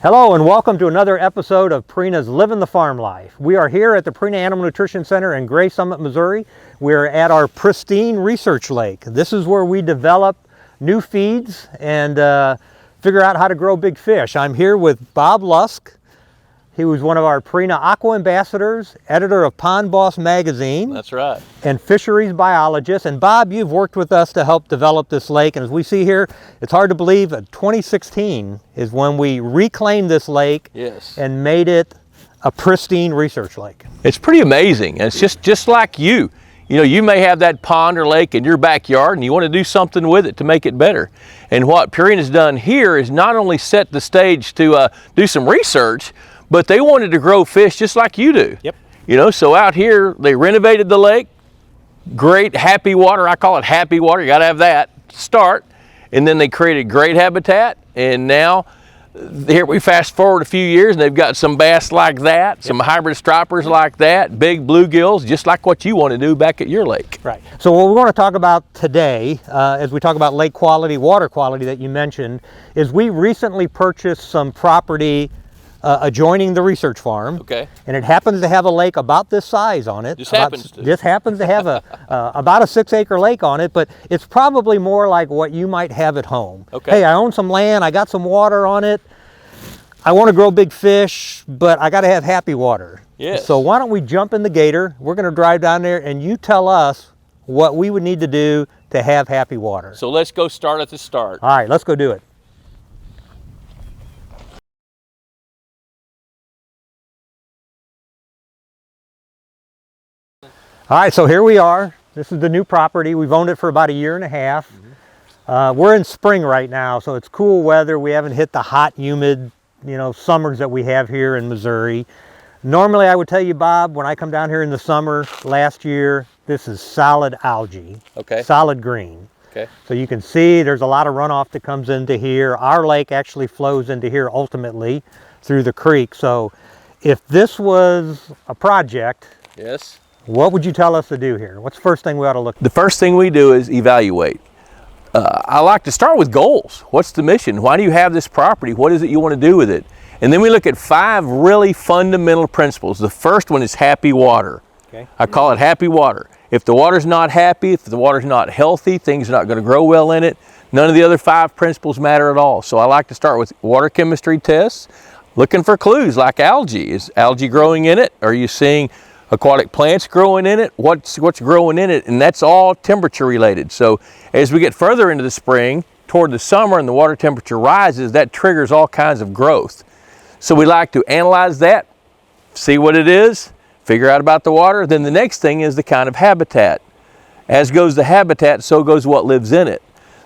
Hello and welcome to another episode of Purina's Livin' the Farm Life. We are here at the Purina Animal Nutrition Center in Gray Summit, Missouri. We're at our pristine research lake. This is where we develop new feeds and figure out how to grow big fish. I'm here with Bob Lusk. He was one of our Purina Aqua ambassadors, editor of Pond Boss magazine. That's right. And fisheries biologist. And Bob, you've worked with us to help develop this lake. And as we see here, it's hard to believe that 2016 is when we reclaimed this lake. Yes. And made it a pristine research lake. It's pretty amazing. And it's just like you. You know, you may have that pond or lake in your backyard and you want to do something with it to make it better. And what Purina's done here is not only set the stage to do some research, but they wanted to grow fish just like you do. Yep. You know, so out here, they renovated the lake. Great happy water. I call it happy water. You got to have that to start. And then they created great habitat. And now, here we fast forward a few years and they've got some bass like that, yep, some hybrid stripers like that, big bluegills, just like what you want to do back at your lake. Right. So what we want to talk about today, as we talk about lake quality, water quality that you mentioned, is we recently purchased some property adjoining the research farm. Okay. And it happens to have a lake about this size on it. Just happens to have about a 6-acre lake on it, but it's probably more like what you might have at home. Okay. Hey, I own some land, I got some water on it, I want to grow big fish, but I got to have happy water. Yes. So why don't we jump in the gator, we're going to drive down there and you tell us what we would need to do to have happy water. So let's go start at the start. All right, let's go do it. All right, so here we are. This is the new property. We've owned it for about 1.5 years. We're in spring right now, so it's cool weather. We haven't hit the hot, humid, summers that we have here in Missouri. Normally, I would tell you, Bob, when I come down here in the summer, last year, this is solid algae. Okay. Solid green. Okay. So you can see there's a lot of runoff that comes into here. Our lake actually flows into here ultimately through the creek. So if this was a project, yes, what would you tell us to do here? What's the first thing we ought to look at? The first thing we do is evaluate. I like to start with goals. What's the mission? Why do you have this property? What is it you want to do with it? And then we look at 5 really fundamental principles. The first one is happy water. Okay. I call it happy water. If the water's not happy, if the water's not healthy, things are not going to grow well in it. None of the other 5 principles matter at all. So I like to start with water chemistry tests, looking for clues like algae. Is algae growing in it? Are you seeing aquatic plants growing in it? What's growing in it? And that's all temperature related. So as we get further into the spring, toward the summer and the water temperature rises, that triggers all kinds of growth. So we like to analyze that, see what it is, figure out about the water. Then the next thing is the kind of habitat. As goes the habitat, so goes what lives in it.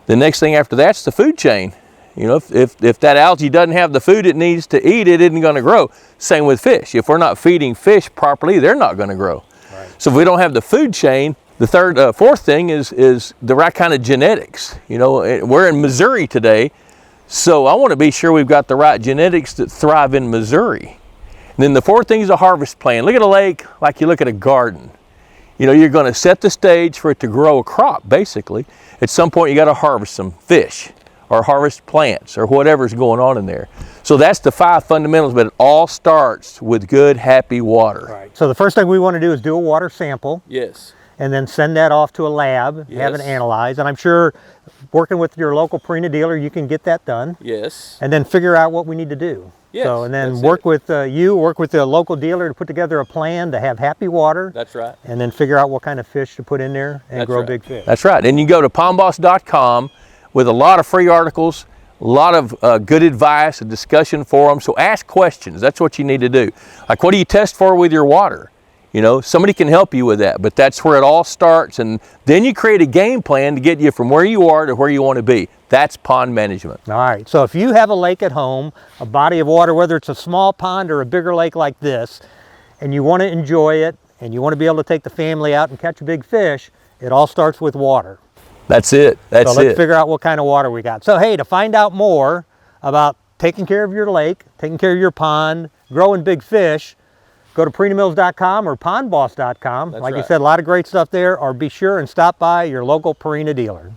The next thing after that's the food chain. You know, if that algae doesn't have the food it needs to eat, it isn't going to grow. Same with fish. If we're not feeding fish properly, they're not going to grow. Right. So if we don't have the food chain, the fourth thing is the right kind of genetics. You know, we're in Missouri today, so I want to be sure we've got the right genetics that thrive in Missouri. And then the fourth thing is a harvest plan. Look at a lake like you look at a garden. You know, you're going to set the stage for it to grow a crop, basically. At some point, you got to harvest some fish, or harvest plants, or whatever's going on in there. So that's the 5 fundamentals, but it all starts with good, happy water. Right. So the first thing we want to do is do a water sample. Yes. And then send that off to a lab, yes, have it analyzed. And I'm sure working with your local Purina dealer, you can get that done. Yes. And then figure out what we need to do. Yes, so, and then work with the local dealer to put together a plan to have happy water. That's right. And then figure out what kind of fish to put in there and That's grow right. big fish. That's right. And you go to pondboss.com with a lot of free articles, a lot of good advice, a discussion forum. So ask questions. That's what you need to do. Like, what do you test for with your water? You know, somebody can help you with that, but that's where it all starts. And then you create a game plan to get you from where you are to where you want to be. That's pond management. All right. So if you have a lake at home, a body of water, whether it's a small pond or a bigger lake like this, and you want to enjoy it, and you want to be able to take the family out and catch a big fish, it all starts with water. That's it. That's it. So let's figure out what kind of water we got. So hey, to find out more about taking care of your lake, taking care of your pond, growing big fish, go to purinamills.com or pondboss.com. Like you said, a lot of great stuff there. Or be sure and stop by your local Purina dealer.